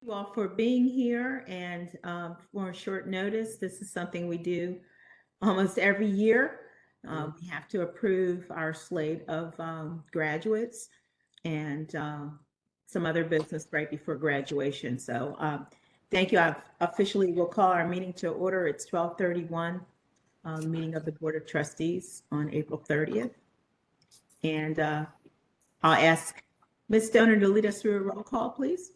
you all for being here and for a short notice. This is something we do almost every year. We have to approve our slate of graduates and some other business right before graduation. So thank you. I officially will call our meeting to order. It's 12:31, meeting of the Board of Trustees on April 30th. And I'll ask Ms. Stoner to lead us through a roll call, please.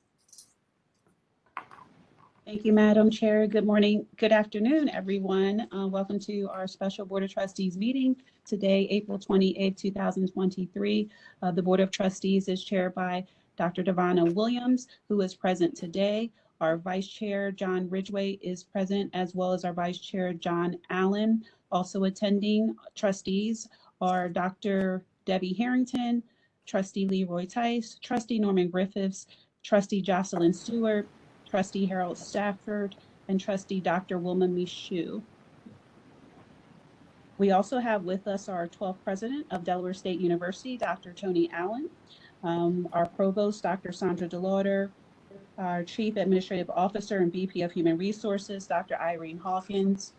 Thank you, Madam Chair. Good morning, good afternoon, everyone. Welcome to our special Board of Trustees meeting today, April 28th, 2023. The Board of Trustees is chaired by Dr. Devonna Williams, who is present today. Our Vice Chair, John Ridgway, is present, as well as our Vice Chair, John Allen. Also attending trustees are Dr. Debbie Harrington, Trustee Leroy Tice, Trustee Norman Griffiths, Trustee Jocelyn Stewart, Trustee Harold Stafford, and Trustee Dr. Wilma Michoud. We also have with us our 12th President of Delaware State University, Dr. Tony Allen, our Provost, Dr. Sandra DeLauder, our Chief Administrative Officer and VP of Human Resources, Dr. Irene Hawkins.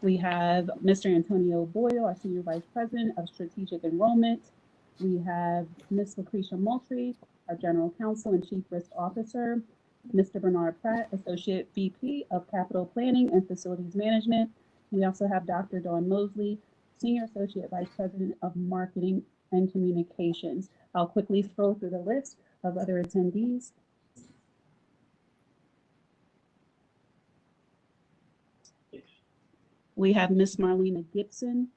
We have Mr. Antonio Boyle, our Senior Vice President of Strategic Enrollment. We have Ms. Lucretia Moultrie, our General Counsel and Chief Risk Officer. Mr. Bernard Pratt, Associate VP of Capital Planning and Facilities Management. We also have Dr. Dawn Mosley, Senior Associate Vice President of Marketing and Communications. I'll quickly scroll through the list of other attendees. We have Ms. Marlena Gibson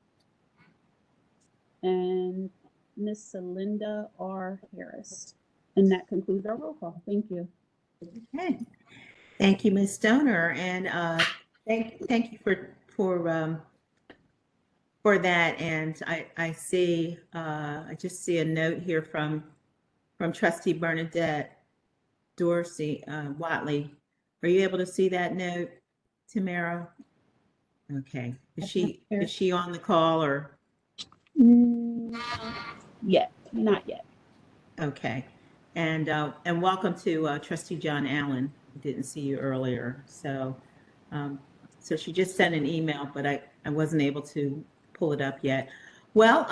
and Ms. Celinda R. Harris. And that concludes our roll call. Thank you. Okay, thank you, Ms. Stoner, and thank you for that. And I see I just see a note here from Trustee Bernadette Dorsey Watley. Are you able to see that note, Tamara? Okay, is she on the call or? Not yet. Okay. And welcome to Trustee John Allen. I didn't see you earlier. So so she just sent an email, but I wasn't able to pull it up yet. Well,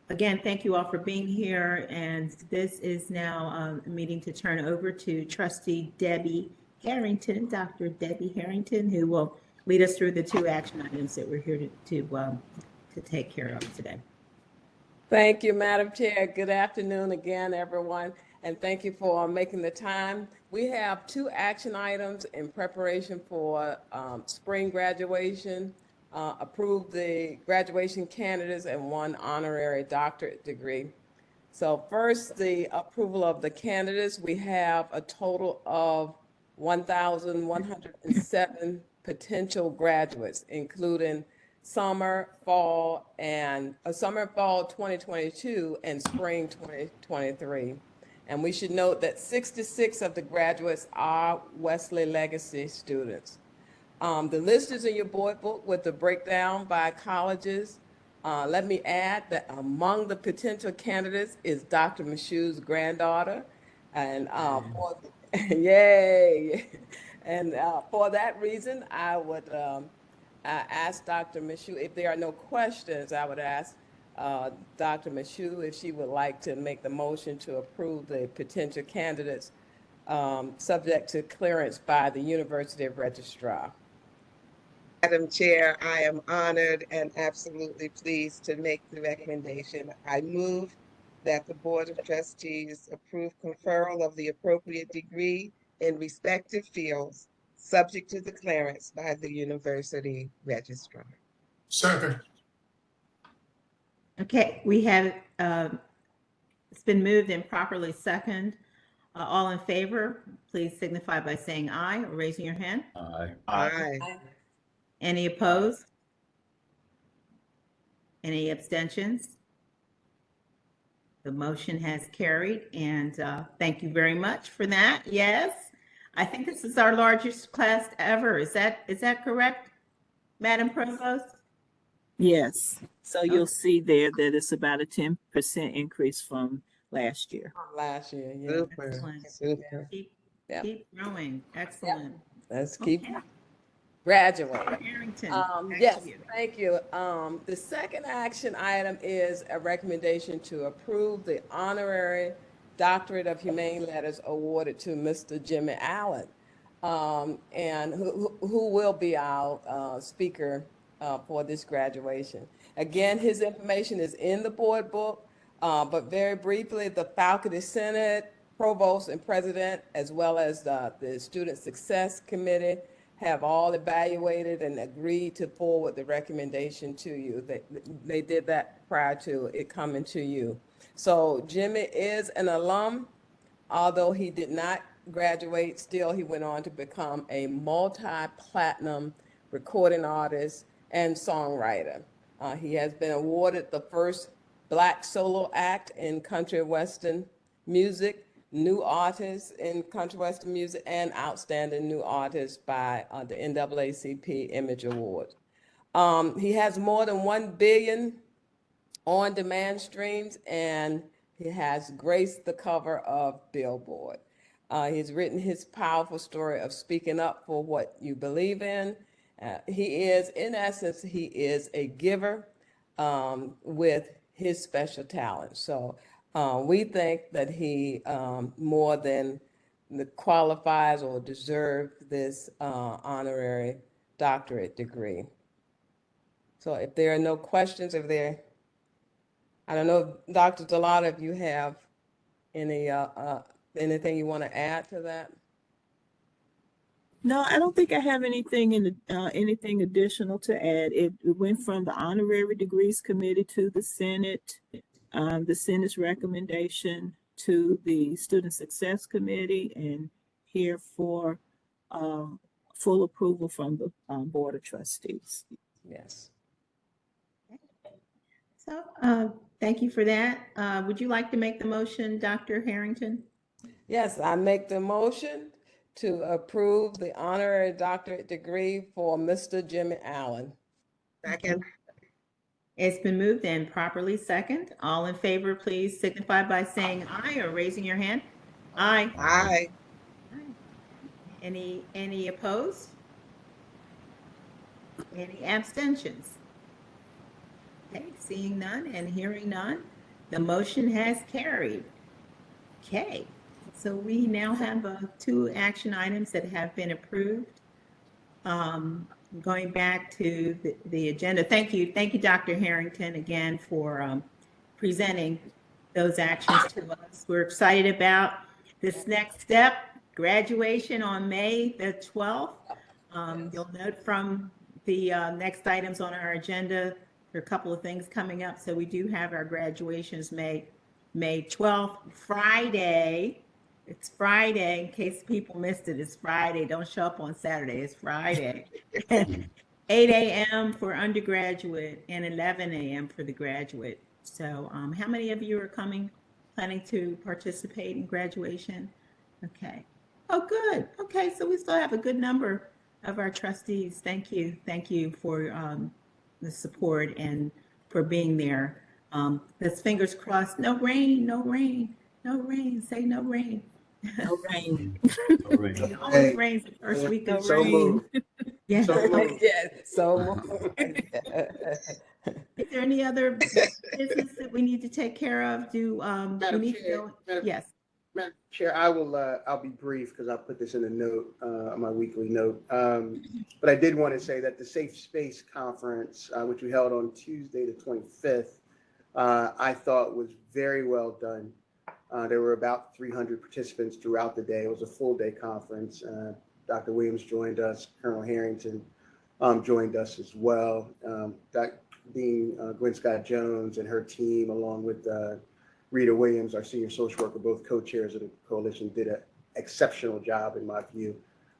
again, thank you all for being here. And this is now a meeting to turn over to Trustee Debbie Harrington, Dr. Debbie Harrington, who will lead us through the two action items that we're here to take care of today. Thank you, Madam Chair. Good afternoon again, everyone. And thank you for making the time. We have two action items in preparation for spring graduation, approve the graduation candidates and one honorary doctorate degree. So first, the approval of the candidates. We have a total of 1,107 potential graduates, including summer, fall 2022 and spring 2023. And we should note that 66 of the graduates are Wesley Legacy students. The list is in your board book with the breakdown by colleges. Let me add that among the potential candidates is Dr. Michoud's granddaughter. And yay! And for that reason, I would ask Dr. Michoud, if there are no questions, I would ask Dr. Michoud if she would like to make the motion to approve the potential candidates subject to clearance by the University Registrar. Madam Chair, I am honored and absolutely pleased to make the recommendation. I move that the Board of Trustees approve conferral of the appropriate degree in respective fields, subject to the clearance by the University Registrar. Second. Okay, we have, it's been moved and properly second. All in favor, please signify by saying aye or raising your hand. Aye. Aye. Any opposed? Any abstentions? The motion has carried, and thank you very much for that. Yes, I think this is our largest class ever. Is that correct, Madam Provost? Yes. So you'll see there that it's about a 10% increase from last year. Last year, yeah. Super, Excellent. super. Yeah. Keep growing. Excellent. Let's keep Okay. graduating. Harrington, back Yes, to you. thank you. The second action item is a recommendation to approve the honorary Doctorate of Humane Letters awarded to Mr. Jimmy Allen, and who will be our speaker for this graduation. Again, his information is in the board book, but very briefly, the faculty senate, provost and president, as well as the student success committee have all evaluated and agreed to forward the recommendation to you. They did that prior to it coming to you. So Jimmy is an alum, although he did not graduate, still he went on to become a multi-platinum recording artist and songwriter. He has been awarded the first Black solo act in country western music, new artist in country western music, and outstanding new artist by the NAACP Image Award. He has more than 1 billion on-demand streams, and he has graced the cover of Billboard. He's written his powerful story of speaking up for what you believe in. He is, in essence, he is a giver with his special talent. So we think that he more than qualifies or deserves this honorary doctorate degree. So if there are no questions, I don't know, Dr. Delata, if you have any anything you want to add to that? No, I don't think I have anything anything additional to add. It went from the honorary degrees committee to the Senate's recommendation to the student success committee, and here for full approval from the board of trustees. Yes. So, thank you for that. Would you like to make the motion, Dr. Harrington? Yes, I make the motion to approve the honorary doctorate degree for Mr. Jimmy Allen. Second. It's been moved and properly second. All in favor, please signify by saying aye or raising your hand. Aye. Aye. Any opposed? Any abstentions? Okay, seeing none and hearing none, the motion has carried. Okay, so we now have 2 action items that have been approved. Going back to the agenda, thank you, Dr. Harrington, again for presenting those actions to us. We're excited about this next step, graduation on May the 12th. You'll note from the next items on our agenda, there are a couple of things coming up. So we do have our graduations May 12th, Friday. It's Friday, in case people missed it, it's Friday. Don't show up on Saturday, it's Friday. 8 a.m. for undergraduate and 11 a.m. for the graduate. So how many of you are planning to participate in graduation? Okay. Oh, good. Okay, so we still have a good number of our trustees. Thank you. Thank you for the support and for being there. Let's fingers crossed. No rain, no rain, no rain. Say no rain. No rain. It always rains the first week of No rain. Yeah. Yes, so. Is there any other business that we need to take care of? Do we Madam need to Chair, go? Yes. Madam Chair, I'll be brief because I'll put this in a note, my weekly note. But I did want to say that the Safe Space Conference, which we held on Tuesday, the 25th, I thought was very well done. There were about 300 participants throughout the day. It was a full day conference. Dr. Williams joined us, Colonel Harrington joined us as well. Dean Gwen Scott Jones and her team, along with Rita Williams, our senior social worker, both co-chairs of the coalition, did an exceptional job in my view.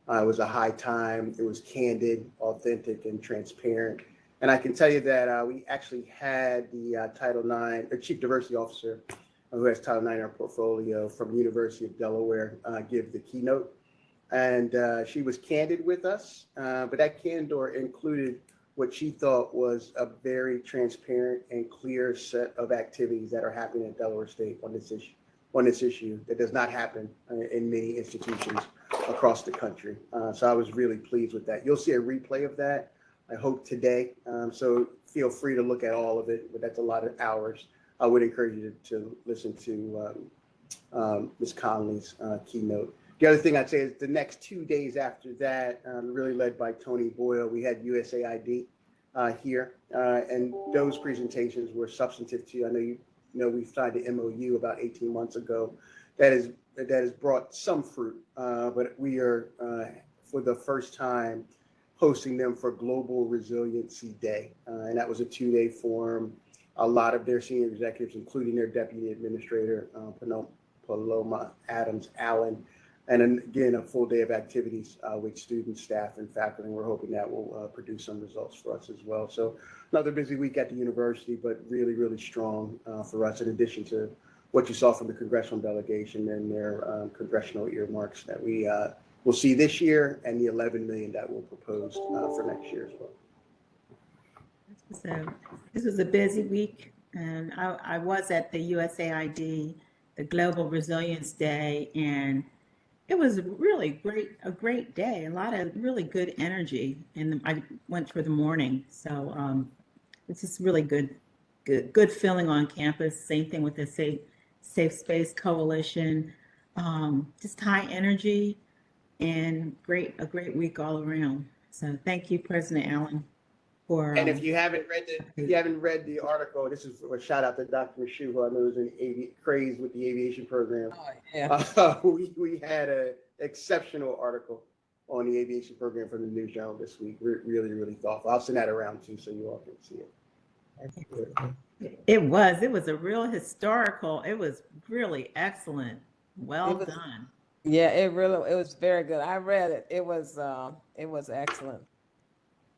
It was a high time. It was candid, authentic, and transparent. And I can tell you that we actually had the Title IX, or Chief Diversity Officer, who has Title IX in our portfolio from the University of Delaware, give the keynote. And she was candid with us, but that candor included what she thought was a very transparent and clear set of activities that are happening at Delaware State on this issue that does not happen in many institutions. across the country. So I was really pleased with that. You'll see a replay of that, I hope, today. So feel free to look at all of it, but that's a lot of hours. I would encourage you to listen to Ms. Conley's keynote. The other thing I'd say is the next 2 days after that, really led by Tony Boyle, we had USAID here, and those presentations were substantive to you. I know you know we signed the MOU about 18 months ago. That has brought some fruit, but we are for the first time hosting them for Global Resiliency Day, and that was a 2-day forum. A lot of their senior executives, including their deputy administrator, Paloma Adams Allen, and then again, a full day of activities with students, staff, and faculty. And we're hoping that will produce some results for us as well. So another busy week at the university, but really, really strong for us, in addition to what you saw from the congressional delegation and their congressional earmarks that we will see this year, and the $11 million that we'll propose for next year as well. So this was a busy week, and I was at the USAID, the Global Resilience Day, and it was really a great day, a lot of really good energy. And I went for the morning, so it's just really good feeling on campus. Same thing with the Safe Space Coalition, just high energy and a great week all around. So thank you, President Allen. And if you haven't read the article, this is a shout out to Dr. Mashu, who I know is crazed with the aviation program. Oh, yeah. We had an exceptional article on the aviation program from the News Journal this week. Really, really thoughtful. I'll send that around too, so you all can see it. It was a real historical. It was really excellent. Well done. Yeah, it was very good. I read it. It was excellent.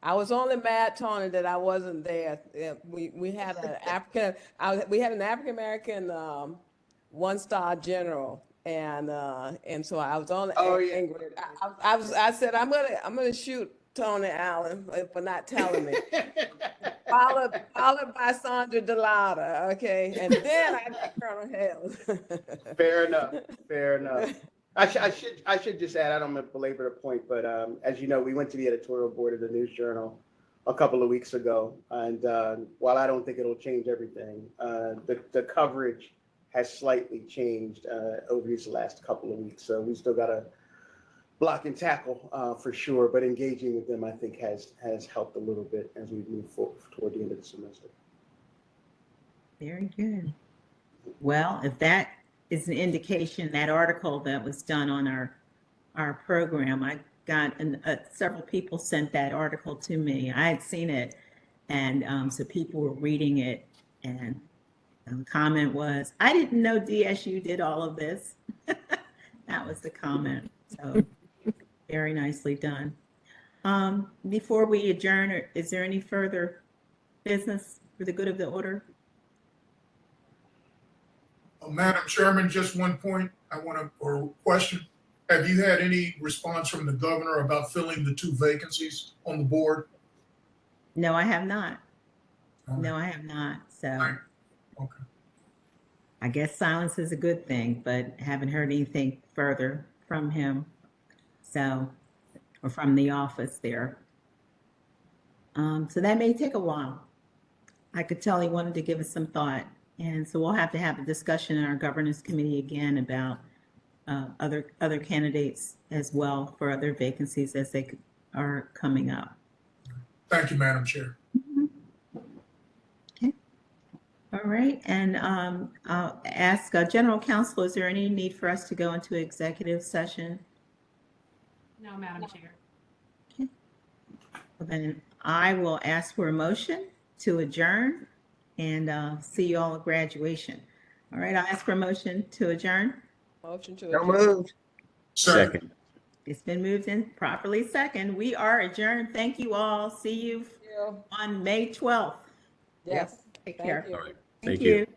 I was only mad, Tony, that I wasn't there. We had an African American 1-star general, and so I was only angry. I said I'm gonna shoot Tony Allen for not telling me. followed by Sandra Delata, okay, and then I got Colonel Hales. Fair enough. I should just add, I don't want to belabor the point, but as you know, we went to the editorial board of the News Journal a couple of weeks ago, and while I don't think it'll change everything, the coverage has slightly changed over these last couple of weeks. So we still got to block and tackle for sure, but engaging with them, I think, has helped a little bit as we move forward toward the end of the semester. Very good. Well, if that is an indication, that article that was done on our program, I got several people sent that article to me. I had seen it, and so people were reading it, and the comment was, "I didn't know DSU did all of this." That was the comment. So very nicely done. Before we adjourn, is there any further business for the good of the order? Madam Chairman, just one point or question. Have you had any response from the governor about filling the 2 vacancies on the board? No, I have not. No, I have not. So Okay. I guess silence is a good thing, but haven't heard anything further from him. So, or from the office there. So that may take a while. I could tell he wanted to give us some thought. And so we'll have to have a discussion in our governance committee again about other candidates as well for other vacancies as they are coming up. Thank you, Madam Chair. Okay. All right. And I'll ask General Counsel, is there any need for us to go into executive session? No, Madam Chair. Okay. Well, then I will ask for a motion to adjourn and see you all at graduation. All right, I'll ask for a motion to adjourn. Motion to So adjourn. moved. Second. It's been moved and properly second. We are adjourned. Thank you all. See you on May 12th. Yes. Take Thank care. you. All right. Thank Thank you. you.